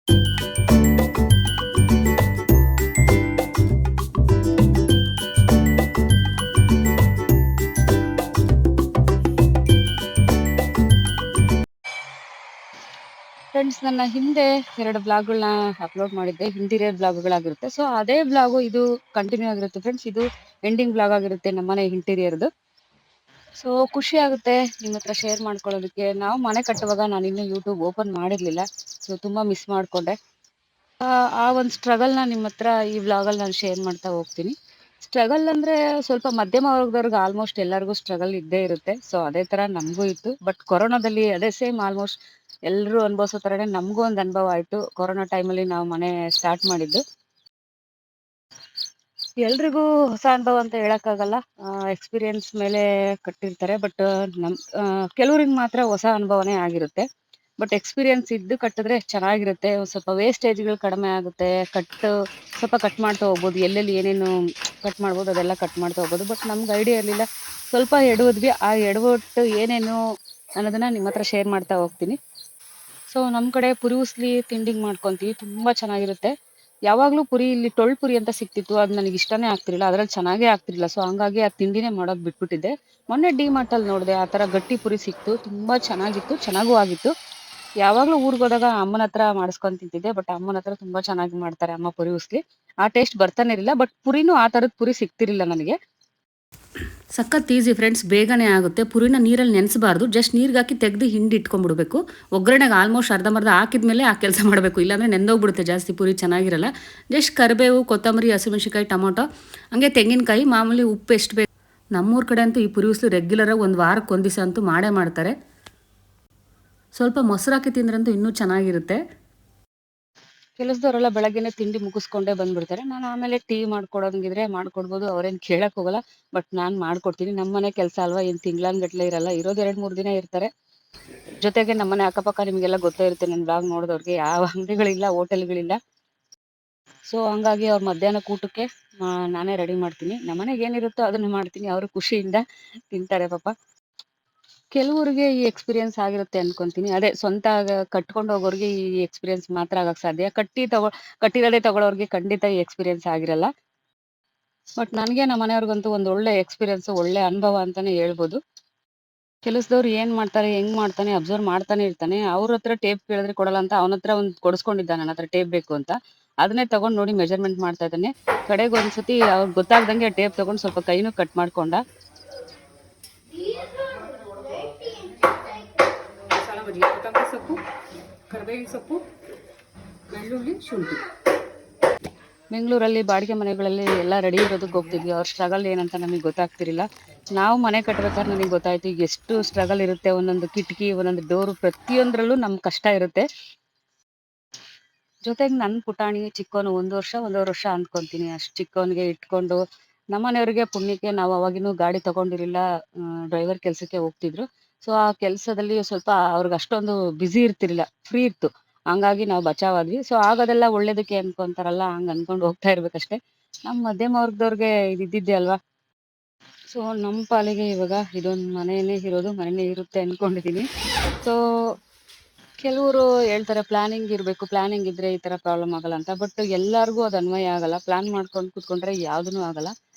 Friends, ನನ್ನ ಹಿಂದೆ 2 ಬ್ಲಾಗ್‌ಗಳನ್ನ upload ಮಾಡಿದ್ದೆ. ಇಂಟೀರಿಯರ್ ಬ್ಲಾಗ್‌ಗಳಾಗಿರುತ್ತೆ. ಸೊ ಅದೇ ಬ್ಲಾಗು ಇದು ಕಂಟಿನ್ಯೂ ಆಗಿರುತ್ತೆ ಫ್ರೆಂಡ್ಸ್. ಇದು ಎಂಡಿಂಗ್ ಬ್ಲಾಗ್ ಆಗಿರುತ್ತೆ ನಮ್ಮನೆ ಇಂಟೀರಿಯರ್‌ದು. ಸೊ ಖುಷಿ ಆಗುತ್ತೆ ನಿಮ್ಮ ಹತ್ರ ಶೇರ್ ಮಾಡ್ಕೊಳ್ಳೋದಕ್ಕೆ. ನಾವು ಮನೆ ಕಟ್ಟುವಾಗ ನಾನಿನ್ನೂ ಯೂಟ್ಯೂಬ್ ಓಪನ್ ಮಾಡಿರ್ಲಿಲ್ಲ. ಸೊ ತುಂಬಾ ಮಿಸ್ ಮಾಡ್ಕೊಂಡೆ. ಆ ಒಂದು ಸ್ಟ್ರಗಲ್‌ನ ನಿಮ್ಮ ಹತ್ರ ಈ ವ್ಲಾಗಲ್ಲಿ ನಾನು ಶೇರ್ ಮಾಡ್ತಾ ಹೋಗ್ತೀನಿ. ಸ್ಟ್ರಗಲ್ ಅಂದ್ರೆ ಸ್ವಲ್ಪ ಮಧ್ಯಮ ವರ್ಗದವ್ರಿಗೆ ಆಲ್ಮೋಸ್ಟ್ ಎಲ್ಲರಿಗೂ ಸ್ಟ್ರಗಲ್ ಇದ್ದೇ ಇರುತ್ತೆ. ಸೊ ಅದೇ ತರ ನಮಗೂ ಇತ್ತು. ಬಟ್ ಕೊರೋನಾದಲ್ಲಿ ಅದೇ ಸೇಮ್ ಆಲ್ಮೋಸ್ಟ್ ಎಲ್ಲರೂ ಅನುಭವಿಸೋ ಥರನೇ ನಮಗೂ ಒಂದು ಅನುಭವ ಆಯಿತು. ಕೊರೋನಾ ಟೈಮಲ್ಲಿ ನಾವು ಮನೆ ಸ್ಟಾರ್ಟ್ ಮಾಡಿದ್ದು. ಎಲ್ರಿಗೂ ಹೊಸ ಅನುಭವ ಅಂತ ಹೇಳಕ್ಕಾಗಲ್ಲ. ಎಕ್ಸ್ಪೀರಿಯನ್ಸ್ ಮೇಲೆ ಕಟ್ಟಿರ್ತಾರೆ. ಬಟ್ ಕೆಲವ್ರಿಗೆ ಮಾತ್ರ ಹೊಸ ಅನುಭವನೇ ಆಗಿರುತ್ತೆ. ಬಟ್ ಎಕ್ಸ್ಪೀರಿಯನ್ಸ್ ಇದ್ದು ಕಟ್ಟಿದ್ರೆ ಚೆನ್ನಾಗಿರುತ್ತೆ. ಒಂದ್ ಸ್ವಲ್ಪ ವೇಸ್ಟೇಜ್ಗಳು ಕಡಿಮೆ ಆಗುತ್ತೆ. ಸ್ವಲ್ಪ ಕಟ್ ಮಾಡ್ತಾ ಹೋಗ್ಬೋದು. ಎಲ್ಲೆಲ್ಲಿ ಏನೇನು ಕಟ್ ಮಾಡ್ಬೋದು ಅದೆಲ್ಲ ಕಟ್ ಮಾಡ್ತಾ ಹೋಗ್ಬೋದು. ಬಟ್ ನಮ್ಗೆ ಐಡಿಯಾ ಇರಲಿಲ್ಲ. ಸ್ವಲ್ಪ ಎಡವಿದ್ವಿ. ಆ ಎಡವಟ್ಟು ಏನೇನು ಅನ್ನೋದನ್ನ ನಿಮ್ಮ ಹತ್ರ ಶೇರ್ ಮಾಡ್ತಾ ಹೋಗ್ತೀನಿ. ಸೊ ನಮ್ಮ ಕಡೆ ಪುರಿ ಉಸ್ಲಿ ತಿಂಡಿಗೆ ಮಾಡ್ಕೊಂತೀವಿ. ತುಂಬಾ ಚೆನ್ನಾಗಿರುತ್ತೆ. ಯಾವಾಗ್ಲೂ ಪುರಿ ಇಲ್ಲಿ ಟೊಳ್ ಪುರಿ ಅಂತ ಸಿಕ್ತಿತ್ತು. ಅದು ನನಗೆ ಇಷ್ಟನೇ ಆಗ್ತಿರ್ಲಿಲ್ಲ. ಅದ್ರಲ್ಲಿ ಚೆನ್ನಾಗೇ ಆಗ್ತಿರ್ಲಿಲ್ಲ. ಸೊ ಹಂಗಾಗಿ ಆ ತಿಂಡಿನೇ ಮಾಡೋದು ಬಿಟ್ಬಿಟ್ಟಿದ್ದೆ. ಮೊನ್ನೆ ಡಿ-ಮಾರ್ಟ್ ಅಲ್ಲಿ ನೋಡಿದೆ, ಆ ತರ ಗಟ್ಟಿ ಪುರಿ ಸಿಕ್ತು. ತುಂಬಾ ಚೆನ್ನಾಗಿತ್ತು, ಚೆನ್ನಾಗೂ ಆಗಿತ್ತು. ಯಾವಾಗ್ಲೂ ಊರ್ಗ್ ಹೋದಾಗ ಅಮ್ಮನ ಹತ್ರ ಮಾಡಿಸ್ಕೊಂಡ್ ತಿಂತಿದ್ದೆ. ಬಟ್ ಅಮ್ಮನ ಹತ್ರ ತುಂಬಾ ಚೆನ್ನಾಗಿ ಮಾಡ್ತಾರೆ ಅಮ್ಮ ಪುರಿ ಉಸ್ಲಿ. ಆ ಟೇಸ್ಟ್ ಬರ್ತಾನೆ ಇರಲಿಲ್ಲ. ಬಟ್ ಪುರಿನೂ ಆ ತರದ ಪುರಿ ಸಿಗ್ತಿರ್ಲಿಲ್ಲ ನನಗೆ. ಸಖತ್ ಈಸಿ ಫ್ರೆಂಡ್ಸ್, ಬೇಗನೆ ಆಗುತ್ತೆ. ಪುರಿನ ನೀರಲ್ಲಿ ನೆನೆಸಬಾರ್ದು. ಜಸ್ಟ್ ನೀರಿಗೆ ಹಾಕಿ ತೆಗೆದು ಹಿಂಡಿ ಇಟ್ಕೊಂಡ್ಬಿಡ್ಬೇಕು. ಒಗ್ಗರಣೆಗೆ ಆಲ್ಮೋಸ್ಟ್ ಅರ್ಧಂಬರ್ಧ ಹಾಕಿದ್ಮೇಲೆ ಆ ಕೆಲಸ ಮಾಡಬೇಕು, ಇಲ್ಲಾಂದರೆ ನೆಂದೋಗ್ಬಿಡುತ್ತೆ ಜಾಸ್ತಿ, ಪುರಿ ಚೆನ್ನಾಗಿರಲ್ಲ. ಜಸ್ಟ್ ಕರಿಬೇವು, ಕೊತ್ತಂಬರಿ, ಹಸಿಮೆಣಸಿನ್ಕಾಯಿ, ಟೊಮೊಟೊ, ಹಂಗೆ ತೆಂಗಿನಕಾಯಿ, ಮಾಮೂಲಿ ಉಪ್ಪು ಎಷ್ಟು ಬೇಕು. ನಮ್ಮೂರ ಕಡೆ ಅಂತೂ ಈ ಪುರಿ ಉಸ್ಲಿ ರೆಗ್ಯುಲರಾಗಿ ಒಂದು ವಾರಕ್ಕೆ ಒಂದು ದಿವಸ ಅಂತೂ ಮಾಡೇ ಮಾಡ್ತಾರೆ. ಸ್ವಲ್ಪ ಮೊಸರು ಹಾಕಿ ತಿಂದ್ರಂತೂ ಇನ್ನೂ ಚೆನ್ನಾಗಿರುತ್ತೆ. ಕೆಲಸದವರೆಲ್ಲ ಬೆಳಗ್ಗೆನೆ ತಿಂಡಿ ಮುಗಿಸ್ಕೊಂಡೇ ಬಂದ್ಬಿಡ್ತಾರೆ. ನಾನು ಆಮೇಲೆ ಟೀ ಮಾಡ್ಕೊಡೋಂಗಿದ್ರೆ ಮಾಡ್ಕೊಡ್ಬೋದು. ಅವ್ರೇನು ಕೇಳಕ್ ಹೋಗಲ್ಲ. ಬಟ್ ನಾನು ಮಾಡ್ಕೊಡ್ತೀನಿ. ನಮ್ಮನೆ ಕೆಲಸ ಅಲ್ವಾ, ಏನು ತಿಂಗ್ಳಾನ್ಗಟ್ಲೆ ಇರಲ್ಲ. ಇರೋದು 2-3 ದಿನ ಇರ್ತಾರೆ. ಜೊತೆಗೆ ನಮ್ಮನೆ ಅಕ್ಕಪಕ್ಕ ನಿಮಗೆಲ್ಲ ಗೊತ್ತೇ ಇರುತ್ತೆ, ನನ್ನ ಬ್ಲಾಗ್ ನೋಡಿದವ್ರಿಗೆ, ಯಾವ ಅಂಗಡಿಗಳಿಲ್ಲ, ಹೋಟೆಲ್ಗಳಿಲ್ಲ. ಸೊ ಹಂಗಾಗಿ ಅವ್ರ ಮಧ್ಯಾಹ್ನಕ್ಕೆ ಊಟಕ್ಕೆ ನಾನೇ ರೆಡಿ ಮಾಡ್ತೀನಿ. ನಮ್ಮನೆಗೆ ಏನಿರುತ್ತೋ ಅದನ್ನ ಮಾಡ್ತೀನಿ. ಅವರು ಖುಷಿಯಿಂದ ತಿಂತಾರೆ ಪಾಪ. ಕೆಲವ್ರಿಗೆ ಈ ಎಕ್ಸ್ಪೀರಿಯನ್ಸ್ ಆಗಿರುತ್ತೆ ಅನ್ಕೊಂತೀನಿ. ಅದೇ ಸ್ವಂತ ಕಟ್ಕೊಂಡು ಹೋಗೋರಿಗೆ ಈ ಎಕ್ಸ್ಪೀರಿಯನ್ಸ್ ಮಾತ್ರ ಆಗಕ್ ಸಾಧ್ಯ. ಕಟ್ಟಿರೋದೇ ತಗೊಳ್ಳೋರ್ಗೆ ಖಂಡಿತ ಈ ಎಕ್ಸ್ಪೀರಿಯನ್ಸ್ ಆಗಿರಲ್ಲ. ಬಟ್ ನನಗೆ ನಮ್ಮ ಮನೆಯವ್ರಿಗಂತೂ ಒಂದು ಒಳ್ಳೆ ಎಕ್ಸ್ಪೀರಿಯನ್ಸ್, ಒಳ್ಳೆ ಅನುಭವ ಅಂತಾನೆ ಹೇಳ್ಬೋದು. ಕೆಲಸದವ್ರು ಏನ್ ಮಾಡ್ತಾರೆ, ಹೆಂಗ್ ಮಾಡ್ತಾನೆ, ಅಬ್ಸರ್ವ್ ಮಾಡ್ತಾನೆ ಇರ್ತಾನೆ. ಅವ್ರ ಹತ್ರ ಟೇಪ್ ಕೇಳಿದ್ರೆ ಕೊಡಲ್ಲ ಅಂತ ಅವನ ಹತ್ರ ಒಂದು ಕೊಡಿಸ್ಕೊಂಡಿದ್ದ, ನನ್ನ ಹತ್ರ ಟೇಪ್ ಬೇಕು ಅಂತ. ಅದನ್ನೇ ತಗೊಂಡ್ ನೋಡಿ ಮೆಜರ್ಮೆಂಟ್ ಮಾಡ್ತಾ ಇದ್ದಾನೆ. ಕಡೆಗೆ ಒಂದ್ಸತಿ ಅವ್ರಿಗೆ ಗೊತ್ತಾಗ್ದಂಗೆ ಟೇಪ್ ತಗೊಂಡು ಸ್ವಲ್ಪ ಕೈನೂ ಕಟ್ ಮಾಡ್ಕೊಂಡ. ಕೊತ್ತಂಬರಿ ಸೊಪ್ಪು, ಕರಿಬೇವಿನ ಸೊಪ್ಪು, ಬೆಳ್ಳುಳ್ಳಿ, ಶುಂಠಿ. ಬೆಂಗಳೂರಲ್ಲಿ ಬಾಡಿಗೆ ಮನೆಗಳಲ್ಲಿ ಎಲ್ಲ ರೆಡಿ ಇರೋದಕ್ಕೆ ಹೋಗ್ತಿದ್ವಿ. ಅವ್ರ ಸ್ಟ್ರಗಲ್ ಏನಂತ ನಮಗೆ ಗೊತ್ತಾಗ್ತಿರಿಲ್ಲ. ನಾವು ಮನೆ ಕಟ್ಬೇಕಾದ್ರೆ ನನಗೆ ಗೊತ್ತಾಯ್ತು ಈಗ ಎಷ್ಟು ಸ್ಟ್ರಗಲ್ ಇರುತ್ತೆ. ಒಂದೊಂದು ಕಿಟಕಿ, ಒಂದೊಂದು ಡೋರು, ಪ್ರತಿಯೊಂದರಲ್ಲೂ ನಮ್ ಕಷ್ಟ ಇರುತ್ತೆ. ಜೊತೆಗೆ ನನ್ನ ಪುಟಾಣಿ ಚಿಕ್ಕವನು 1 ವರ್ಷ 1.5 ವರ್ಷ ಅಂದ್ಕೊಂತೀನಿ. ಅಷ್ಟು ಚಿಕ್ಕವನಿಗೆ ಇಟ್ಕೊಂಡು, ನಮ್ಮನೆಯವ್ರಿಗೆ ಪುಣ್ಯಕ್ಕೆ ನಾವು ಅವಾಗಿನ್ನೂ ಗಾಡಿ ತಗೊಂಡಿರಲಿಲ್ಲ. ಡ್ರೈವರ್ ಕೆಲಸಕ್ಕೆ ಹೋಗ್ತಿದ್ರು. ಸೊ ಆ ಕೆಲಸದಲ್ಲಿ ಸ್ವಲ್ಪ ಅವ್ರಿಗೆ ಅಷ್ಟೊಂದು ಬ್ಯುಸಿ ಇರ್ತಿರ್ಲಿಲ್ಲ, ಫ್ರೀ ಇತ್ತು. ಹಂಗಾಗಿ ನಾವು ಬಚಾವಾದ್ವಿ. ಸೊ ಆಗೋದೆಲ್ಲ ಒಳ್ಳೇದಕ್ಕೆ ಅನ್ಕೊಂತಾರಲ್ಲ, ಹಂಗ್ ಅನ್ಕೊಂಡು ಹೋಗ್ತಾ ಇರ್ಬೇಕಷ್ಟೇ. ನಮ್ಮ ಮಧ್ಯಮ ವರ್ಗದವ್ರಿಗೆ ಇದು ಇದ್ದಿದ್ದೆ ಅಲ್ವಾ. ಸೊ ನಮ್ಮ ಪಾಲಿಗೆ ಇವಾಗ ಇದೊಂದು ಮನೆಯೇ ಇರೋದು, ಮನೆಯೇ ಇರುತ್ತೆ ಅನ್ಕೊಂಡಿದೀನಿ. ಸೊ ಕೆಲವರು ಹೇಳ್ತಾರೆ ಪ್ಲಾನಿಂಗ್ ಇರಬೇಕು, ಪ್ಲಾನಿಂಗ್ ಇದ್ರೆ ಈ ತರ ಪ್ರಾಬ್ಲಮ್ ಆಗಲ್ಲ ಅಂತ. ಬಟ್ ಎಲ್ಲರಿಗೂ ಅದು ಅನ್ವಯ ಆಗಲ್ಲ. ಪ್ಲಾನ್ ಮಾಡ್ಕೊಂಡು ಕೂತ್ಕೊಂಡ್ರೆ ಯಾವುದೂ ಆಗಲ್ಲ.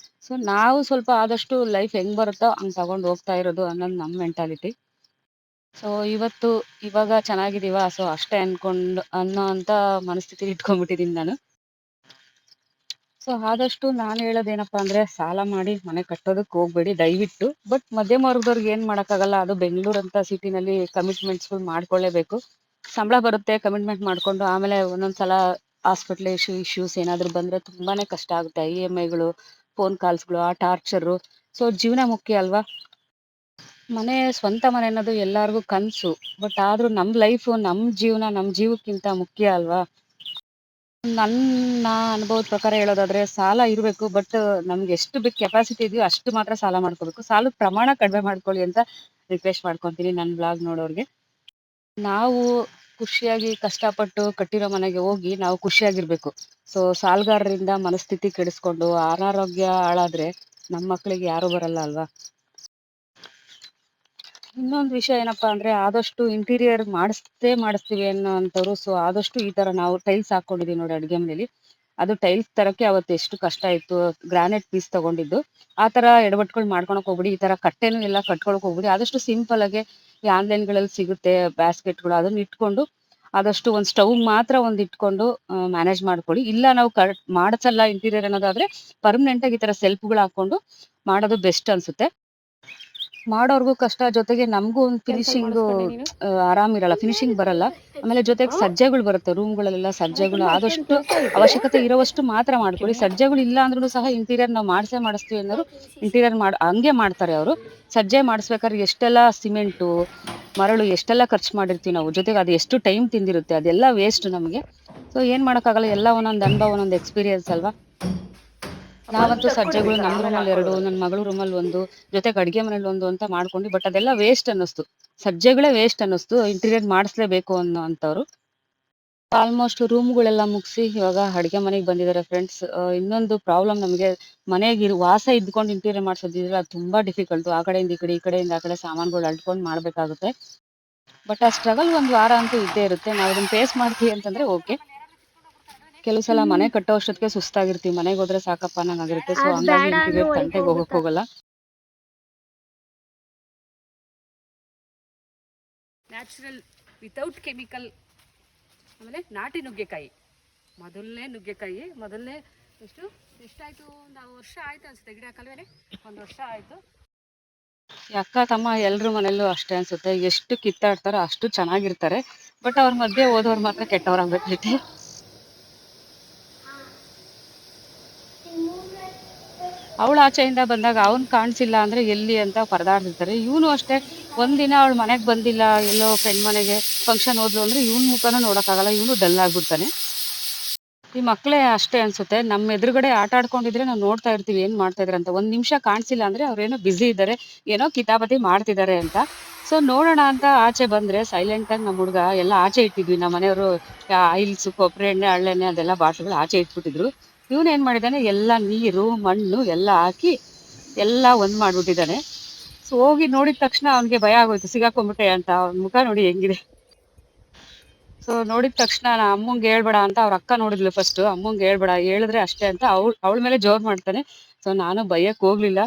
ಸೊ ನಾವು ಸ್ವಲ್ಪ ಆದಷ್ಟು ಲೈಫ್ ಹೆಂಗ್ ಬರುತ್ತೋ ಹಂಗ್ ತಗೊಂಡು ಹೋಗ್ತಾ ಇರೋದು ಅನ್ನೋದು ನಮ್ಮ ಮೆಂಟಾಲಿಟಿ. ಸೊ ಇವಾಗ ಚೆನ್ನಾಗಿದೀವ, ಸೊ ಅಷ್ಟೇ ಅನ್ನೋ ಅಂತ ಮನಸ್ಥಿತಿ ಇಟ್ಕೊಂಡ್ಬಿಟ್ಟಿದೀನಿ ನಾನು. ಸೊ ಆದಷ್ಟು ನಾನು ಹೇಳೋದೇನಪ್ಪಾ ಅಂದ್ರೆ, ಸಾಲ ಮಾಡಿ ಮನೆ ಕಟ್ಟೋದಕ್ಕೆ ಹೋಗ್ಬೇಡಿ ದಯವಿಟ್ಟು. ಬಟ್ ಮಧ್ಯಮ ವರ್ಗದವ್ರಿಗೆ ಏನ್ ಮಾಡಕ್ಕಾಗಲ್ಲ. ಅದು ಬೆಂಗಳೂರು ಅಂತ ಸಿಟಿನಲ್ಲಿ ಕಮಿಟ್ಮೆಂಟ್ಸ್ಗಳು ಮಾಡ್ಕೊಳ್ಳೇಬೇಕು. ಸಂಬಳ ಬರುತ್ತೆ, ಕಮಿಟ್ಮೆಂಟ್ ಮಾಡ್ಕೊಂಡು ಆಮೇಲೆ ಒಂದೊಂದ್ಸಲ ಹಾಸ್ಪಿಟ್ಲ್ ಇಶ್ಯೂಸ್ ಏನಾದ್ರು ಬಂದ್ರೆ ತುಂಬಾನೇ ಕಷ್ಟ ಆಗುತ್ತೆ. EMIಗಳು, ಫೋನ್ ಕಾಲ್ಸ್ಗಳು, ಆ ಟಾರ್ಚರು. ಸೊ ಜೀವನ ಮುಖ್ಯ ಅಲ್ವಾ. ಸ್ವಂತ ಮನೆ ಅನ್ನೋದು ಎಲ್ಲಾರ್ಗೂ ಕನ್ಸು. ಬಟ್ ಆದ್ರೂ ನಮ್ ಲೈಫ್, ನಮ್ ಜೀವನ, ನಮ್ ಜೀವಕ್ಕಿಂತ ಮುಖ್ಯ ಅಲ್ವಾ. ನನ್ನ ಅನುಭವದ ಪ್ರಕಾರ ಹೇಳೋದಾದ್ರೆ, ಸಾಲ ಇರಬೇಕು. ಬಟ್ ನಮ್ಗೆ ಎಷ್ಟು ಕೆಪಾಸಿಟಿ ಇದೆಯೋ ಅಷ್ಟು ಮಾತ್ರ ಸಾಲ ಮಾಡ್ಕೋಬೇಕು. ಸಾಲದ ಪ್ರಮಾಣ ಕಡಿಮೆ ಮಾಡ್ಕೊಳ್ಳಿ ಅಂತ ರಿಕ್ವೆಸ್ಟ್ ಮಾಡ್ಕೊಂತೀನಿ ನನ್ನ ಬ್ಲಾಗ್ ನೋಡೋರ್ಗೆ. ನಾವು ಖುಷಿಯಾಗಿ ಕಷ್ಟಪಟ್ಟು ಕಟ್ಟಿರೋ ಮನೆಗೆ ಹೋಗಿ ನಾವು ಖುಷಿಯಾಗಿರ್ಬೇಕು. ಸೊ ಸಾಲಗಾರರಿಂದ ಮನಸ್ಥಿತಿ ಕೆಡಿಸ್ಕೊಂಡು ಅನಾರೋಗ್ಯ ಹಾಳಾದ್ರೆ ನಮ್ಮ ಮಕ್ಳಿಗೆ ಯಾರು ಬರಲ್ಲ ಅಲ್ವಾ. ಇನ್ನೊಂದು ವಿಷಯ ಏನಪ್ಪಾ ಅಂದ್ರೆ ಆದಷ್ಟು ಇಂಟೀರಿಯರ್ ಮಾಡಿಸ್ತೀವಿ ಅನ್ನೋ ಅಂತವ್ರು, ಸೊ ಆದಷ್ಟು ಈ ತರ ನಾವು ಟೈಲ್ಸ್ ಹಾಕೊಂಡಿದೀವಿ ನೋಡಿ ಅಡಿಗೆ ಮನೇಲಿ, ಅದು ಟೈಲ್ಸ್ ತರಕ್ಕೆ ಅವತ್ತು ಎಷ್ಟು ಕಷ್ಟ ಇತ್ತು. ಗ್ರಾನೈಟ್ ಪೀಸ್ ತಗೊಂಡಿದ್ದು, ಆ ತರ ಎಡವಟ್ಗಳು ಮಾಡ್ಕೊಳಕ್ ಹೋಗ್ಬಿಡಿ. ಈ ತರ ಕಟ್ಟೆನೂ ಎಲ್ಲ ಕಟ್ಕೊಳಕ್ ಹೋಗ್ಬಿಡಿ. ಆದಷ್ಟು ಸಿಂಪಲ್ ಆಗಿ ಈ ಆನ್ಲೈನ್ಗಳಲ್ಲಿ ಸಿಗುತ್ತೆ ಬ್ಯಾಸ್ಕೆಟ್ಗಳು, ಅದನ್ನ ಇಟ್ಕೊಂಡು ಆದಷ್ಟು ಒಂದು ಸ್ಟವ್ ಮಾತ್ರ ಒಂದ್ ಇಟ್ಕೊಂಡು ಮ್ಯಾನೇಜ್ ಮಾಡ್ಕೊಳ್ಳಿ. ಇಲ್ಲ ನಾವು ಮಾಡಿಸಲ್ಲ ಇಂಟೀರಿಯರ್ ಅನ್ನೋದಾದ್ರೆ ಪರ್ಮನೆಂಟ್ ಆಗಿ ಈ ತರ ಸೆಲ್ಫ್ಗಳು ಹಾಕೊಂಡು ಮಾಡೋದು ಬೆಸ್ಟ್ ಅನ್ಸುತ್ತೆ. ಮಾಡೋರ್ಗೂ ಕಷ್ಟ, ಜೊತೆಗೆ ನಮಗೂ ಒಂದು ಫಿನಿಶಿಂಗ್ ಆರಾಮ್ ಇರಲ್ಲ, ಫಿನಿಶಿಂಗ್ ಬರಲ್ಲ. ಆಮೇಲೆ ಜೊತೆಗೆ ಸಜ್ಜೆಗಳು ಬರುತ್ತೆ ರೂಮ್ಗಳಲ್ಲೆಲ್ಲ, ಸಜ್ಜೆಗಳು ಆದಷ್ಟು ಅವಶ್ಯಕತೆ ಇರೋವಷ್ಟು ಮಾತ್ರ ಮಾಡ್ಕೊಳ್ಳಿ. ಸಜ್ಜೆಗಳು ಇಲ್ಲ ಅಂದ್ರೂ ಸಹ ಇಂಟೀರಿಯರ್ ನಾವು ಮಾಡಿಸ್ತೀವಿ ಅನ್ನೋರು ಇಂಟೀರಿಯರ್ ಹಂಗೆ ಮಾಡ್ತಾರೆ ಅವರು. ಸಜ್ಜೆ ಮಾಡಿಸ್ಬೇಕಾದ್ರೆ ಎಷ್ಟೆಲ್ಲ ಸಿಮೆಂಟು ಮರಳು ಎಷ್ಟೆಲ್ಲ ಖರ್ಚು ಮಾಡಿರ್ತೀವಿ ನಾವು, ಜೊತೆಗೆ ಅದು ಎಷ್ಟು ಟೈಮ್ ತಿಂದಿರುತ್ತೆ, ಅದೆಲ್ಲ ವೇಸ್ಟ್ ನಮಗೆ. ಸೊ ಏನ್ ಮಾಡಕ್ಕಾಗಲ್ಲ, ಎಲ್ಲ ಒಂದೊಂದು ಅನುಭವ ಒಂದೊಂದು ಎಕ್ಸ್ಪೀರಿಯನ್ಸ್ ಅಲ್ವಾ. ನಾವಂತೂ ಸಜ್ಜೆಗಳು ನಮ್ಮ ರೂಮಲ್ಲಿ 2, ನನ್ನ ಮಗಳ ರೂಮಲ್ಲಿ 1, ಜೊತೆಗೆ ಅಡಿಗೆ ಮನೇಲಿ 1 ಅಂತ ಮಾಡ್ಕೊಂಡು, ಬಟ್ ಅದೆಲ್ಲ ವೇಸ್ಟ್ ಅನ್ನಿಸ್ತು. ಸಜ್ಜೆಗಳೇ ವೇಸ್ಟ್ ಅನ್ನಿಸ್ತು, ಇಂಟೀರಿಯರ್ ಮಾಡಿಸ್ಲೇಬೇಕು ಅನ್ನೋ ಅಂತವ್ರು. ಆಲ್ಮೋಸ್ಟ್ ರೂಮ್ಗಳೆಲ್ಲ ಮುಗಿಸಿ ಇವಾಗ ಅಡಿಗೆ ಮನೆಗೆ ಬಂದಿದ್ದಾರೆ ಫ್ರೆಂಡ್ಸ್. ಇನ್ನೊಂದು ಪ್ರಾಬ್ಲಮ್ ನಮಗೆ, ಮನೆಗೆ ವಾಸ ಇದ್ಕೊಂಡು ಇಂಟೀರಿಯರ್ ಮಾಡ್ಸೋದಿದ್ರೆ ಅದು ತುಂಬಾ ಡಿಫಿಕಲ್ಟ್. ಆ ಕಡೆಯಿಂದ ಈ ಕಡೆ, ಈ ಕಡೆಯಿಂದ ಆ ಕಡೆ ಸಾಮಾನುಗಳು ಅಳ್ಕೊಂಡು ಮಾಡ್ಬೇಕಾಗುತ್ತೆ. ಬಟ್ ಆ ಸ್ಟ್ರಗಲ್ 1 ವಾರ ಅಂತೂ ಇದ್ದೇ ಇರುತ್ತೆ. ನಾವು ಅದನ್ನ ಫೇಸ್ ಮಾಡ್ತೀವಿ ಅಂತಂದ್ರೆ ಓಕೆ. ಕೆಲವು ಸಲ ಮನೆ ಕಟ್ಟೋ ಅಷ್ಟೊತ್ತಿಗೆ ಸುಸ್ತಾಗಿರ್ತೀವಿ, ಮನೆಗೆ ಹೋದ್ರೆ ಸಾಕಪ್ಪ ಅನ್ನಂಗಾಗಿರುತ್ತೆ. ಸೊ ಹಂಗಾಗಿ ಇಂಟೀರಿಯರ್ ತಂಟೆಗೆ ಹೋಗಕ್ ಹೋಗಲ್ಲ. Natural without chemical. ಆಮೇಲೆ ನಾಟಿ ನುಗ್ಗೆಕಾಯಿ, ಮೊದಲನೇ ನುಗ್ಗೆಕಾಯಿ, ಎಷ್ಟಾಯ್ತು, ಒಂದು ವರ್ಷ ಆಯ್ತು ಅನ್ಸುತ್ತೆ ಗಿಡ ಹಾಕಲ್ವೇನೆ, 1 ವರ್ಷ ಆಯ್ತು. ಅಕ್ಕ ತಮ್ಮ ಎಲ್ರ ಮನೇಲೂ ಅಷ್ಟೇ ಅನ್ಸುತ್ತೆ, ಎಷ್ಟು ಕಿತ್ತಾಡ್ತಾರೋ ಅಷ್ಟು ಚೆನ್ನಾಗಿರ್ತಾರೆ. ಬಟ್ ಅವ್ರ ಮಧ್ಯೆ ಹೋದವ್ರು ಮಾತ್ರ ಕೆಟ್ಟವ್ರಾಗ್ಬಿಟ್ಟೈತೆ. ಅವಳು ಆಚೆಯಿಂದ ಬಂದಾಗ ಅವ್ನ್ ಕಾಣಿಸಿಲ್ಲ ಅಂದ್ರೆ ಎಲ್ಲಿ ಅಂತ ಪರದಾಡ್ತಿರ್ತಾರೆ. ಇವನು ಅಷ್ಟೇ, ಒಂದಿನ ಅವಳು ಮನೆಗೆ ಬಂದಿಲ್ಲ, ಎಲ್ಲೋ ಫ್ರೆಂಡ್ ಮನೆಗೆ ಫಂಕ್ಷನ್ ಹೋದ್ಲು ಅಂದ್ರೆ ಇವನ್ ಮುಖನೂ ನೋಡಕ್ಕಾಗಲ್ಲ, ಇವನು ಡಲ್ ಆಗ್ಬಿಡ್ತಾನೆ. ಈ ಮಕ್ಳೇ ಅಷ್ಟೇ ಅನ್ಸುತ್ತೆ, ನಮ್ಮ ಎದುರುಗಡೆ ಆಟ ಆಡ್ಕೊಂಡಿದ್ರೆ ನಾವು ನೋಡ್ತಾ ಇರ್ತೀವಿ ಏನ್ ಮಾಡ್ತಾ ಇದಾರೆ ಅಂತ. 1 ನಿಮಿಷ ಕಾಣಿಸಿಲ್ಲ ಅಂದ್ರೆ ಅವ್ರೇನೋ ಬಿಸಿ ಇದ್ದಾರೆ, ಏನೋ ಕಿತಾಪತಿ ಮಾಡ್ತಿದ್ದಾರೆ ಅಂತ. ಸೊ ನೋಡೋಣ ಅಂತ ಆಚೆ ಬಂದ್ರೆ ಸೈಲೆಂಟ್ ಆಗಿ ನಮ್ಮ ಹುಡುಗ ಎಲ್ಲ ಆಚೆ ಇಟ್ಟಿದ್ವಿ, ನಮ್ಮ ಮನೆಯವರು ಆಯಿಲ್ಸ್, ಕೊಬ್ಬರಿ ಎಣ್ಣೆ, ಹಳ್ಳೆಣ್ಣೆ ಅದೆಲ್ಲ ಬಾಟ್ಲ್ಗಳು ಆಚೆ ಇಟ್ಬಿಟ್ಟಿದ್ರು. ಇವನ್ ಏನ್ ಮಾಡಿದಾನೆ, ಎಲ್ಲ ನೀರು ಮಣ್ಣು ಎಲ್ಲ ಹಾಕಿ ಎಲ್ಲ ಒಂದ್ ಮಾಡ್ಬಿಟ್ಟಿದ್ದಾನೆ. ಸೊ ಹೋಗಿ ನೋಡಿದ ತಕ್ಷಣ ಅವ್ನಿಗೆ ಭಯ ಆಗೋಯ್ತು, ಸಿಗಾಕೊಂಡ್ಬಿಟ್ಟೆ ಅಂತ. ಅವ್ನ ಮುಖ ನೋಡಿ ಹೆಂಗಿದೆ. ಸೊ ನೋಡಿದ ತಕ್ಷಣ ಅಮ್ಮಂಗೆ ಹೇಳ್ಬೇಡ ಅಂತ ಅವ್ರ ಅಕ್ಕ ನೋಡಿದ್ಲು ಫಸ್ಟ್. ಅಮ್ಮಂಗೆ ಹೇಳ್ಬೇಡ, ಹೇಳಿದ್ರೆ ಅಷ್ಟೇ ಅಂತ ಅವಳ ಮೇಲೆ ಜೋರ್ ಮಾಡ್ತಾನೆ. ಸೊ ನಾನು ಬೈಯಕ್ ಹೋಗ್ಲಿಲ್ಲ.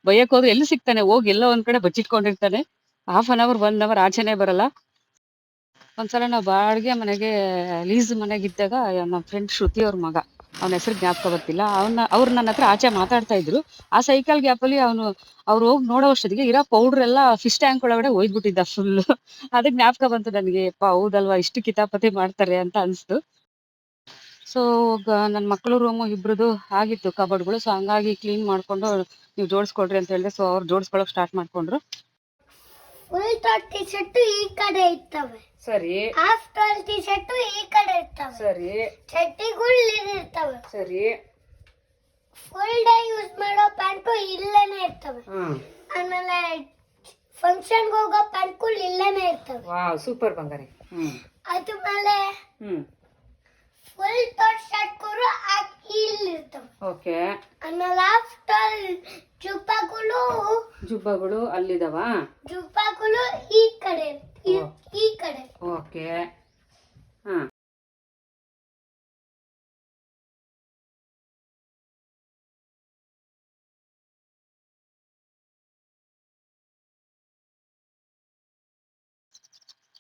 ಬೈಯಕ್ ಹೋದ್ರೆ ಎಲ್ಲಿ ಸಿಗ್ತಾನೆ, ಹೋಗಿ ಎಲ್ಲೋ ಒಂದ್ ಕಡೆ ಬಚ್ಚಿಟ್ಕೊಂಡಿರ್ತಾನೆ. 1/2 hour 1 hour ಆಚೆನೆ ಬರಲ್ಲ. ಒಂದ್ಸಲ ನಾವು ಬಾಡಿಗೆ ಮನೆಗೆ ಲೀಸ್ ಮನೆಗಿದ್ದಾಗ ನಮ್ಮ ಫ್ರೆಂಡ್ ಶ್ರುತಿ ಅವ್ರ ಮಗ, ಅವನ ಹೆಸರು ಜ್ಞಾಪಕ ಬರ್ತಿಲ್ಲ, ಅವ್ರು ನನ್ನ ಹತ್ರ ಆಚೆ ಮಾತಾಡ್ತಾ ಇದ್ರು. ಆ ಸೈಕಲ್ ಗ್ಯಾಪಲ್ಲಿ ಅವ್ರು ಹೋಗಿ ನೋಡೋ ಅಷ್ಟೊತ್ತಿಗೆ ಇರೋ ಪೌಡರ್ ಎಲ್ಲ ಫಿಶ್ ಟ್ಯಾಂಕ್ ಒಳಗಡೆ ಹೋಯ್ಬಿಟ್ಟಿದ್ದ ಫುಲ್. ಅದಕ್ಕೆ ಜ್ಞಾಪಕ ಬಂತು ನನಗೆ, ಹೌದಲ್ವಾ ಇಷ್ಟು ಕಿತಾಪತಿ ಮಾಡ್ತಾರೆ ಅಂತ ಅನ್ಸ್ತು. ಸೊ ನನ್ನ ಮಕ್ಕಳು ರೂಮು ಇಬ್ರದ್ದು ಆಗಿತ್ತು ಕಬೋರ್ಡ್ಗಳು. ಸೊ ಹಂಗಾಗಿ ಕ್ಲೀನ್ ಮಾಡ್ಕೊಂಡು ನೀವು ಜೋಡಿಸ್ಕೊಡ್ರಿ ಅಂತ ಹೇಳಿದೆ. ಸೊ ಅವ್ರು ಜೋಡಿಸ್ಕೊಳಕ್ ಸ್ಟಾರ್ಟ್ ಮಾಡ್ಕೊಂಡ್ರು. ಫುಲ್ ಟಿ ಶರ್ಟ್ ಈ ಕಡೆ ಇರ್ತವೆ, ಸರಿ. ಹಾಫ್ ಟಿ ಶರ್ಟ್ ಈ ಕಡೆ ಇರ್ತವೆ, ಸರಿ. ಚಡ್ಡಿಗಳು ಇರ್ತವೆ, ಸರಿ. ಫುಲ್ ಡೇ ಯೂಸ್ ಮಾಡೋ ಪ್ಯಾಂಟು ಇಲ್ಲೇನೆ ಇರ್ತವೆ. ಆಮೇಲೆ ಫಂಕ್ಷನ್ಗೆ ಹೋಗೋ ಪ್ಯಾಂಟ್ಗಳು ಇಲ್ಲೇನೆ ಇರ್ತವೆ. ವಾವ್, ಸೂಪರ್ ಬಂಗಾರಿ. ಅದ್ಮೇಲೆ ಫುಲ್ ಶರ್ಟ್ಗಳು ಇಲ್ಲಿರ್ತವೆ. ಓಕೆ. ಆಮೇಲೆ ಹಾಫ್ ಜುಬ್ಬಗಳು ಅಲ್ಲಿದಾವ. ಜುಬ್ಬಗಳು ಈ ಕಡೆ, ಈ ಕಡೆ. ಓಕೆ.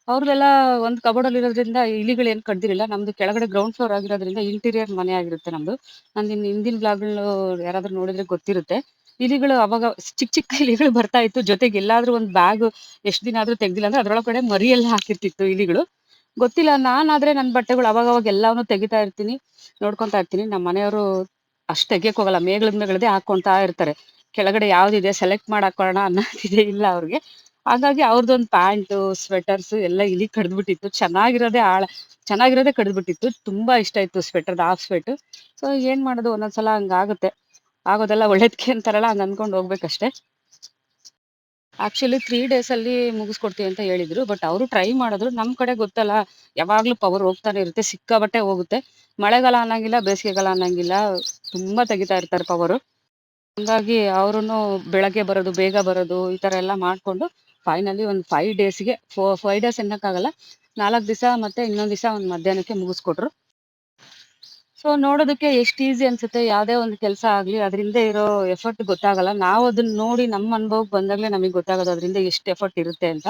ಅವ್ರದೆಲ್ಲ ಒಂದು ಕಬೋರ್ಡಲ್ಲಿ ಇರೋದ್ರಿಂದ ಇಲಿಗಳು ಏನು ಕಡ್ದಿರಲಿಲ್ಲ. ನಮ್ದು ಕೆಳಗಡೆ ಗ್ರೌಂಡ್ ಫ್ಲೋರ್ ಆಗಿರೋದ್ರಿಂದ ಇಂಟೀರಿಯರ್ ಮನೆ ಆಗಿರುತ್ತೆ ನಮ್ದು. ನಂದು ಹಿಂದಿನ ಬ್ಲಾಗ್ಗಳು ಯಾರಾದ್ರೂ ನೋಡಿದ್ರೆ ಗೊತ್ತಿರುತ್ತೆ. ಇಲಿಗಳು ಅವಾಗ ಚಿಕ್ಕ ಚಿಕ್ಕ ಇಲಿಗಳು ಬರ್ತಾ ಇತ್ತು. ಜೊತೆಗೆ ಎಲ್ಲಾದ್ರೂ ಒಂದು ಬ್ಯಾಗ್ ಎಷ್ಟು ದಿನ ಆದ್ರೂ ತೆಗ್ದಿಲ್ಲ ಅಂದ್ರೆ ಅದ್ರೊಳಗಡೆ ಮರಿ ಎಲ್ಲ ಹಾಕಿರ್ತಿತ್ತು ಇಲಿಗಳು. ಗೊತ್ತಿಲ್ಲ, ನಾನಾದ್ರೆ ನನ್ನ ಬಟ್ಟೆಗಳು ಅವಾಗ ಎಲ್ಲಾನು ತೆಗಿತಾ ಇರ್ತೀನಿ, ನೋಡ್ಕೊಂತಾ ಇರ್ತೀನಿ. ನಮ್ಮ ಮನೆಯವರು ಅಷ್ಟು ತೆಗಿಯಕ್ ಹೋಗಲ್ಲ, ಮೇಗಳದೇ ಹಾಕೊಂತಾ ಇರ್ತಾರೆ. ಕೆಳಗಡೆ ಯಾವ್ದಿದೆ ಸೆಲೆಕ್ಟ್ ಮಾಡಿ ಹಾಕೊಳ್ಳೋಣ ಅನ್ನೋದಿದೆ ಇಲ್ಲ ಅವ್ರಿಗೆ. ಹಾಗಾಗಿ ಅವ್ರದ್ದೊಂದು ಪ್ಯಾಂಟು ಸ್ವೆಟರ್ಸ್ ಎಲ್ಲ ಇಲಿ ಕಡ್ದ್ಬಿಟ್ಟಿತ್ತು. ಚೆನ್ನಾಗಿರೋದೇ ಕಡ್ದ್ಬಿಟ್ಟಿತ್ತು. ತುಂಬಾ ಇಷ್ಟ ಇತ್ತು ಸ್ವೆಟರ್, ಹಾಫ್ ಸ್ವೆಟ್. ಸೊ ಏನ್ ಮಾಡೋದು, ಒಂದೊಂದ್ಸಲ ಹಂಗಾಗುತ್ತೆ. ಆಗೋದೆಲ್ಲ ಒಳ್ಳೇದಕ್ಕೆ ಅಂತಾರಲ್ಲ, ಹಂಗ ಅನ್ಕೊಂಡು ಹೋಗ್ಬೇಕಷ್ಟೇ. ಆಕ್ಚುಲಿ 3 days ಅಲ್ಲಿ ಮುಗಿಸ್ಕೊಡ್ತೀವಿ ಅಂತ ಹೇಳಿದ್ರು. ಬಟ್ ಅವರು ಟ್ರೈ ಮಾಡಿದ್ರು. ನಮ್ ಕಡೆ ಗೊತ್ತಲ್ಲ, ಯಾವಾಗ್ಲೂ ಪವರ್ ಹೋಗ್ತಾನೆ ಇರುತ್ತೆ, ಸಿಕ್ಕಾಬಟ್ಟೆ ಹೋಗುತ್ತೆ. ಮಳೆಗಾಲ ಅನ್ನಂಗಿಲ್ಲ, ಬೇಸಿಗೆಗಾಲ ಅನ್ನಂಗಿಲ್ಲ, ತುಂಬಾ ತೆಗಿತಾ ಇರ್ತಾರೆ ಪವರು. ಹಂಗಾಗಿ ಅವ್ರುನು ಬೆಳಗ್ಗೆ ಬರೋದು, ಬೇಗ ಬರೋದು, ಈ ತರ ಎಲ್ಲ ಮಾಡ್ಕೊಂಡು ಫೈನಲಿ ಒಂದು 5 ಡೇಸ್ಗೆ 5 ಡೇಸ್ ಅನ್ನಕ್ಕಾಗಲ್ಲ, 4 ದಿವಸ ಮತ್ತೆ ಇನ್ನೊಂದು ದಿವಸ ಒಂದು ಮಧ್ಯಾಹ್ನಕ್ಕೆ ಮುಗಿಸ್ಕೊಟ್ರು. ಸೊ ನೋಡೋದಕ್ಕೆ ಎಷ್ಟು ಈಸಿ ಅನ್ಸುತ್ತೆ, ಯಾವುದೇ ಒಂದು ಕೆಲಸ ಆಗ್ಲಿ ಅದರಿಂದ ಇರೋ ಎಫರ್ಟ್ ಗೊತ್ತಾಗಲ್ಲ. ನಾವು ಅದನ್ನ ನೋಡಿ ನಮ್ಮ ಅನುಭವಕ್ಕೆ ಬಂದಾಗಲೇ ನಮಗೆ ಗೊತ್ತಾಗೋದು ಅದರಿಂದ ಎಷ್ಟು ಎಫರ್ಟ್ ಇರುತ್ತೆ ಅಂತ.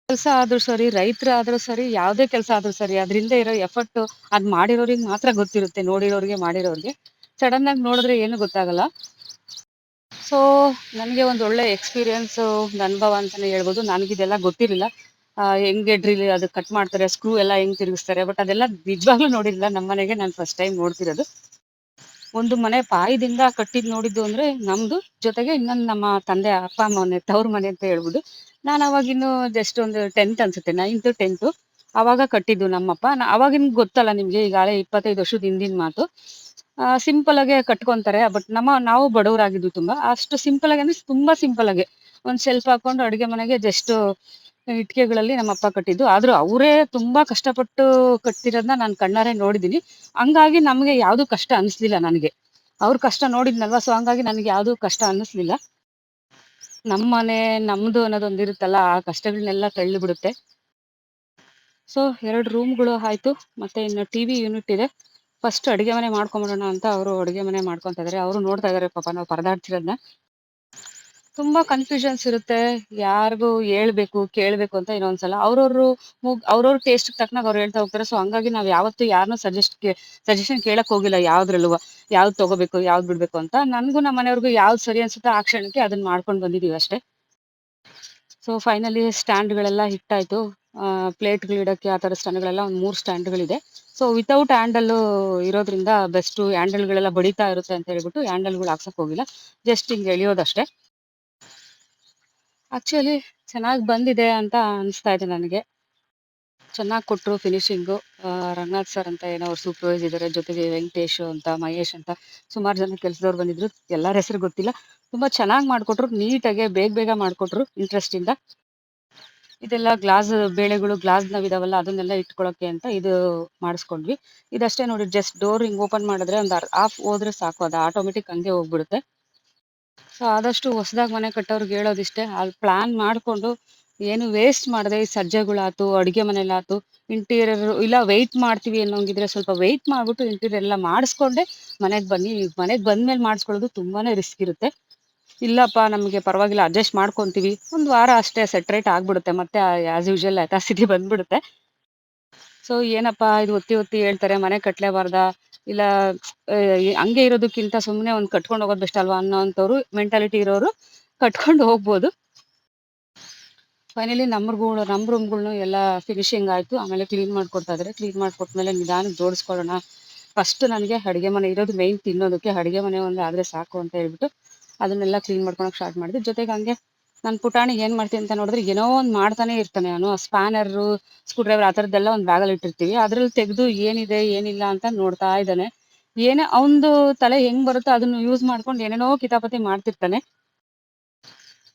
ಕೆಲಸ ಆದ್ರೂ ಸರಿ, ರೈತರಾದ್ರೂ ಸರಿ, ಯಾವುದೇ ಕೆಲಸ ಆದ್ರೂ ಸರಿ, ಅದರಿಂದ ಇರೋ ಎಫರ್ಟ್ ಅದ್ ಮಾಡಿರೋರಿಗೆ ಮಾತ್ರ ಗೊತ್ತಿರುತ್ತೆ, ನೋಡಿರೋರಿಗೆ ಮಾಡಿರೋರಿಗೆ. ಸಡನ್ ಆಗಿ ನೋಡಿದ್ರೆ ಏನು ಗೊತ್ತಾಗಲ್ಲ. ಸೊ ನನಗೆ ಒಂದು ಒಳ್ಳೆ ಎಕ್ಸ್ಪೀರಿಯನ್ಸ್, ಅನುಭವ ಅಂತಾನೆ ಹೇಳ್ಬೋದು. ನನಗಿದೆಲ್ಲ ಗೊತ್ತಿರಲಿಲ್ಲ. ಹೆಂಗೆ ಡ್ರಿಲ್ ಅದು ಕಟ್ ಮಾಡ್ತಾರೆ, ಸ್ಕ್ರೂ ಎಲ್ಲ ಹೆಂಗ್ ತಿರುಗಿಸ್ತಾರೆ, ಬಟ್ ಅದೆಲ್ಲ ನಿಜವಾಗ್ಲೂ ನೋಡಿರಲಿಲ್ಲ. ನಮ್ಮ ಮನೆಗೆ ನಾನು ಫಸ್ಟ್ ಟೈಮ್ ನೋಡ್ತಿರೋದು. ಒಂದು ಮನೆ ಪಾಯದಿಂದ ಕಟ್ಟಿದ್ ನೋಡಿದ್ದು ಅಂದ್ರೆ ನಮ್ದು, ಜೊತೆಗೆ ಇನ್ನೊಂದು ನಮ್ಮ ತಂದೆ ಅಪ್ಪ ಅಮ್ಮ ಮನೆ, ತವ್ರ ಮನೆ ಅಂತ ಹೇಳ್ಬೋದು. ನಾನು ಅವಾಗಿನ್ನು ಜಸ್ಟ್ ಒಂದು 10th ಅನ್ಸುತ್ತೆ, 9th 10th ಅವಾಗ ಕಟ್ಟಿದ್ದು ನಮ್ಮಪ್ಪ. ಅವಾಗಿನ್ ಗೊತ್ತಲ್ಲ ನಿಮ್ಗೆ, ಈಗಾಗಲೇ 25 ವರ್ಷದ ಹಿಂದಿನ ಮಾತು. ಸಿಂಪಲ್ ಆಗಿ ಕಟ್ಕೊಂತಾರೆ. ಬಟ್ ನಾವು ಬಡವರಾಗಿದ್ವಿ ತುಂಬಾ. ಅಷ್ಟು ಸಿಂಪಲ್ ಆಗಿ ಅಂದ್ರೆ ತುಂಬಾ ಸಿಂಪಲ್ ಆಗಿ ಒಂದ್ ಶೆಲ್ಫ್ ಹಾಕೊಂಡು ಅಡುಗೆ ಮನೆಗೆ ಜಸ್ಟ್ ಇಟ್ಕೆಗಳಲ್ಲಿ ನಮ್ಮಪ್ಪ ಕಟ್ಟಿದ್ದು. ಆದ್ರೂ ಅವರೇ ತುಂಬಾ ಕಷ್ಟಪಟ್ಟು ಕಟ್ಟಿರೋದನ್ನ ನಾನು ಕಣ್ಣಾರೆ ನೋಡಿದೀನಿ. ಹಂಗಾಗಿ ನಮ್ಗೆ ಯಾವ್ದು ಕಷ್ಟ ಅನಿಸ್ಲಿಲ್ಲ ನನಗೆ. ಅವ್ರ ಕಷ್ಟ ನೋಡಿದ್ನಲ್ವಾ, ಸೊ ಹಂಗಾಗಿ ನನಗೆ ಯಾವ್ದು ಕಷ್ಟ ಅನ್ನಿಸ್ಲಿಲ್ಲ. ನಮ್ಮ ಮನೆ ನಮ್ದು ಅನ್ನೋದೊಂದು ಇರುತ್ತಲ್ಲ, ಆ ಕಷ್ಟಗಳನ್ನೆಲ್ಲ ತಳ್ಳಿ ಬಿಡುತ್ತೆ. ಸೊ 2 ರೂಮ್ಗಳು ಆಯ್ತು, ಮತ್ತೆ ಇನ್ನು ಟಿವಿ ಯೂನಿಟ್ ಇದೆ. ಫಸ್ಟ್ ಅಡುಗೆ ಮನೆ ಮಾಡ್ಕೊಂಬಿಡೋಣ ಅಂತ ಅವರು ಅಡುಗೆ ಮನೆ ಮಾಡ್ಕೊಂತ ಇದಾರೆ. ಅವರು ನೋಡ್ತಾ ಇದಾರೆ ಪಾಪ ನಾವು ಪರದಾಡ್ತಿರೋದನ್ನ. ತುಂಬಾ ಕನ್ಫ್ಯೂಷನ್ಸ್ ಇರುತ್ತೆ, ಯಾರಿಗೂ ಹೇಳ್ಬೇಕು ಕೇಳ್ಬೇಕು ಅಂತ ಇನ್ನೊಂದ್ಸಲ. ಅವ್ರವ್ರ ಟೇಸ್ಟ್ ತಕ್ಕನಾಗ ಅವ್ರು ಹೇಳ್ತಾ ಹೋಗ್ತಾರೆ. ಸೊ ಹಂಗಾಗಿ ನಾವ್ ಯಾವತ್ತೂ ಯಾರನ್ನೂ ಸಜೆಷನ್ ಕೇಳಕ್ ಹೋಗಿಲ್ಲ ಯಾವ್ದ್ರಲ್ಲೂ, ಯಾವ್ದು ತಗೋಬೇಕು ಯಾವ್ದು ಬಿಡ್ಬೇಕು ಅಂತ. ನನ್ಗೂ ನಮ್ಮ ಮನೆಯವ್ರಿಗೂ ಯಾವ್ದು ಸರಿ ಅನ್ಸುತ್ತೋ ಆ ಕ್ಷಣಕ್ಕೆ ಅದನ್ನ ಮಾಡ್ಕೊಂಡು ಬಂದಿದೀವಿ ಅಷ್ಟೇ. So finally ಸ್ಟ್ಯಾಂಡ್ಗಳೆಲ್ಲ ಹಿಟ್ಟಾಯ್ತು. ಪ್ಲೇಟ್ಗಳು ಇಡಕ್ಕೆ ಆ ಥರ ಸ್ಟ್ಯಾಂಡ್ಗಳೆಲ್ಲ ಒಂದು 3 ಸ್ಟ್ಯಾಂಡ್ಗಳಿದೆ. ಸೊ ವಿತೌಟ್ ಹ್ಯಾಂಡಲ್ ಇರೋದ್ರಿಂದ ಬೆಸ್ಟ್. ಹ್ಯಾಂಡಲ್ಗಳೆಲ್ಲ ಬಡಿತಾ ಇರುತ್ತೆ ಅಂತ ಹೇಳ್ಬಿಟ್ಟು ಹ್ಯಾಂಡಲ್ಗಳು ಹಾಕ್ಸಕ್ ಹೋಗಿಲ್ಲ, ಜಸ್ಟ್ ಹಿಂಗೆ ಎಳಿಯೋದಷ್ಟೇ. ಆಕ್ಚುಲಿ ಚೆನ್ನಾಗಿ ಬಂದಿದೆ ಅಂತ ಅನಿಸ್ತಾ ಇದೆ ನನಗೆ. ಚೆನ್ನಾಗಿ ಕೊಟ್ಟರು ಫಿನಿಶಿಂಗು. ರಂಗನಾಥ್ ಸರ್ ಅಂತ ಏನೋ ಅವ್ರು ಸೂಪರ್ವೈಸ್ ಇದ್ದಾರೆ, ಜೊತೆಗೆ ವೆಂಕಟೇಶ್ ಅಂತ, ಮಹೇಶ್ ಅಂತ ಸುಮಾರು ಜನ ಕೆಲಸದವ್ರು ಬಂದಿದ್ರು. ಎಲ್ಲರ ಹೆಸರು ಗೊತ್ತಿಲ್ಲ. ತುಂಬಾ ಚೆನ್ನಾಗಿ ಮಾಡ್ಕೊಟ್ರು, ನೀಟಾಗಿ ಬೇಗ ಬೇಗ ಮಾಡ್ಕೊಟ್ರು, ಇಂಟ್ರೆಸ್ಟ್ ಇಂದ. ಇದೆಲ್ಲ ಗ್ಲಾಸ್ ಬೇಳೆಗಳು, ಗ್ಲಾಸ್ನವ್ ಇದಾವಲ್ಲ ಅದನ್ನೆಲ್ಲ ಇಟ್ಕೊಳಕ್ಕೆ ಅಂತ ಇದು ಮಾಡಿಸ್ಕೊಂಡ್ವಿ. ಇದಷ್ಟೇ ನೋಡಿ, ಜಸ್ಟ್ ಡೋರ್ ಹಿಂಗ್ ಓಪನ್ ಮಾಡಿದ್ರೆ ಒಂದು ಹಾಫ್ ಹೋದ್ರೆ ಸಾಕು, ಅದು ಆಟೋಮೆಟಿಕ್ ಹಂಗೆ ಹೋಗ್ಬಿಡುತ್ತೆ. ಸೊ ಆದಷ್ಟು ಹೊಸದಾಗಿ ಮನೆ ಕಟ್ಟೋರ್ಗೆ ಹೇಳೋದಿಷ್ಟೇ, ಅಲ್ಲಿ ಪ್ಲಾನ್ ಮಾಡ್ಕೊಂಡು ಏನು ವೇಸ್ಟ್ ಮಾಡದೆ, ಈ ಸಜ್ಜೆಗಳಾತು, ಅಡುಗೆ ಮನೆಲಾತು, ಇಂಟೀರಿಯರ್ ಇಲ್ಲ ವೆಯ್ಟ್ ಮಾಡ್ತೀವಿ ಅನ್ನೋಂಗಿದ್ರೆ ಸ್ವಲ್ಪ ವೆಯ್ಟ್ ಮಾಡ್ಬಿಟ್ಟು ಇಂಟೀರಿಯರ್ ಎಲ್ಲ ಮಾಡಿಸ್ಕೊಂಡೆ ಮನೆಗೆ ಬನ್ನಿ. ಮನೆಗೆ ಬಂದ್ಮೇಲೆ ಮಾಡಿಸ್ಕೊಳ್ಳೋದು ತುಂಬಾನೇ ರಿಸ್ಕ್ ಇರುತ್ತೆ. ಇಲ್ಲಪ್ಪ ನಮಗೆ ಪರವಾಗಿಲ್ಲ ಅಡ್ಜಸ್ಟ್ ಮಾಡ್ಕೊಂತೀವಿ, ಒಂದು ವಾರ ಅಷ್ಟೇ ಸೆಟ್ರೇಟ್ ಆಗ್ಬಿಡುತ್ತೆ, ಮತ್ತೆ ಆಸ್ ಯೂಶುವಲ್ ಯಥಾಸ್ಥಿತಿ ಬಂದ್ಬಿಡುತ್ತೆ. ಸೊ ಏನಪ್ಪ ಇದು ಒತ್ತಿ ಒತ್ತಿ ಹೇಳ್ತಾರೆ, ಮನೆ ಕಟ್ಲೇಬಾರ್ದಾ, ಇಲ್ಲ ಹಂಗೆ ಇರೋದಕ್ಕಿಂತ ಸುಮ್ಮನೆ ಒಂದು ಕಟ್ಕೊಂಡು ಹೋಗೋದು ಬೆಸ್ಟ್ ಅಲ್ವಾ ಅನ್ನೋಂಥವ್ರು ಮೆಂಟಾಲಿಟಿ ಇರೋರು ಕಟ್ಕೊಂಡು ಹೋಗ್ಬೋದು. ಫೈನಲಿ ನಮ್ಮ ರೂಮ್ಗಳ್ನು ಎಲ್ಲ ಫಿನಿಶಿಂಗ್ ಆಯ್ತು. ಆಮೇಲೆ ಕ್ಲೀನ್ ಮಾಡ್ಕೊಡ್ತಾ ಇದ್ದಾರೆ. ಕ್ಲೀನ್ ಮಾಡ್ಕೊಟ್ಮೇಲೆ ನಿಧಾನಕ್ಕೆ ಜೋಡಿಸ್ಕೊಳ್ಳೋಣ. ಫಸ್ಟ್ ನನಗೆ ಅಡುಗೆ ಮನೆ ಇರೋದು ಮೇಯ್ನ್, ತಿನ್ನೋದಕ್ಕೆ ಅಡುಗೆ ಮನೆ ಒಂದು ಆದರೆ ಸಾಕು ಅಂತ ಹೇಳ್ಬಿಟ್ಟು ಅದನ್ನೆಲ್ಲ ಕ್ಲೀನ್ ಮಾಡ್ಕೊಳಕ್ಕೆ ಸ್ಟಾರ್ಟ್ ಮಾಡಿದೆ. ಜೊತೆಗೆ ಹಂಗೆ ನನ್ನ ಪುಟಾಣಿ ಏನು ಮಾಡ್ತೀನಿ ಅಂತ ನೋಡಿದ್ರೆ, ಏನೋ ಒಂದು ಮಾಡ್ತಾನೆ ಇರ್ತಾನೆ ಅವನು. ಸ್ಪ್ಯಾನರು, ಸ್ಕ್ರೂ ಡ್ರೈವರ್ ಆ ಥರದ್ದೆಲ್ಲ ಒಂದು ಬ್ಯಾಗಲ್ಲಿ ಇಟ್ಟಿರ್ತೀವಿ, ಅದ್ರಲ್ಲಿ ತೆಗೆದು ಏನಿದೆ ಏನಿಲ್ಲ ಅಂತ ನೋಡ್ತಾ ಇದ್ದಾನೆ. ಏನೇ ಅವನದು ತಲೆ ಹೆಂಗ್ ಬರುತ್ತೋ ಅದನ್ನು ಯೂಸ್ ಮಾಡ್ಕೊಂಡು ಏನೇನೋ ಕಿತಾಪತಿ ಮಾಡ್ತಿರ್ತಾನೆ.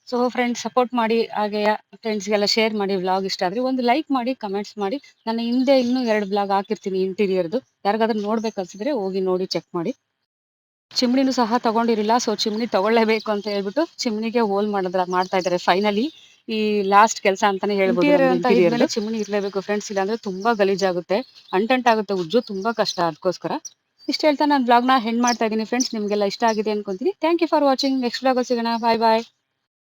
ಸೊ ಫ್ರೆಂಡ್ಸ್ ಸಪೋರ್ಟ್ ಮಾಡಿ, ಹಾಗೆ ಫ್ರೆಂಡ್ಸ್ಗೆಲ್ಲ ಶೇರ್ ಮಾಡಿ. ವ್ಲಾಗ್ ಇಷ್ಟ ಆದರೆ ಒಂದು ಲೈಕ್ ಮಾಡಿ, ಕಮೆಂಟ್ಸ್ ಮಾಡಿ. ನಾನು ಹಿಂದೆ ಇನ್ನೂ 2 ಬ್ಲಾಗ್ ಹಾಕಿರ್ತೀನಿ ಇಂಟೀರಿಯರ್ದು, ಯಾರಿಗಾದ್ರೂ ನೋಡ್ಬೇಕು ಅನ್ಸಿದ್ರೆ ಹೋಗಿ ನೋಡಿ ಚೆಕ್ ಮಾಡಿ. ಚಿಮ್ನಿನೂ ಸಹ ತಗೊಂಡಿರಲಿಲ್ಲ, ಸೊ ಚಿಮ್ನಿ ತಗೊಳ್ಳೇಬೇಕು ಅಂತ ಹೇಳ್ಬಿಟ್ಟು ಚಿಮ್ನಿಗೆ ಹೋಲ್ ಮಾಡ್ತಾ ಇದ್ದಾರೆ. ಫೈನಲಿ ಈ ಲಾಸ್ಟ್ ಕೆಲಸ ಅಂತಾನೆ ಹೇಳ್ಬೋದು. ಇಂಟೀರಿಯರ್ ಚಿಮ್ನಿ ಇರಲೇಬೇಕು ಫ್ರೆಂಡ್ಸ್, ಇಲ್ಲಾಂದ್ರೆ ತುಂಬಾ ಗಲೀಜಾಗುತ್ತೆ, ಅಂಟಂಟಾಗುತ್ತೆ, ಉಜ್ಜು ತುಂಬಾ ಕಷ್ಟ. ಅದಕ್ಕೋಸ್ಕರ ಇಷ್ಟ ಹೇಳ್ತಾ ನಾನು ಬ್ಲಾಗ್ನ ಹೆಂಡ್ ಮಾಡ್ತಾ ಇದ್ದೀನಿ ಫ್ರೆಂಡ್ಸ್. ನಿಮಗೆಲ್ಲ ಇಷ್ಟ ಆಗಿದೆ ಅನ್ಕೊಂತೀನಿ. Thank you for watching. Next blog ಸಿಗೋಣ. ಬಾಯ್ ಬಾಯ್.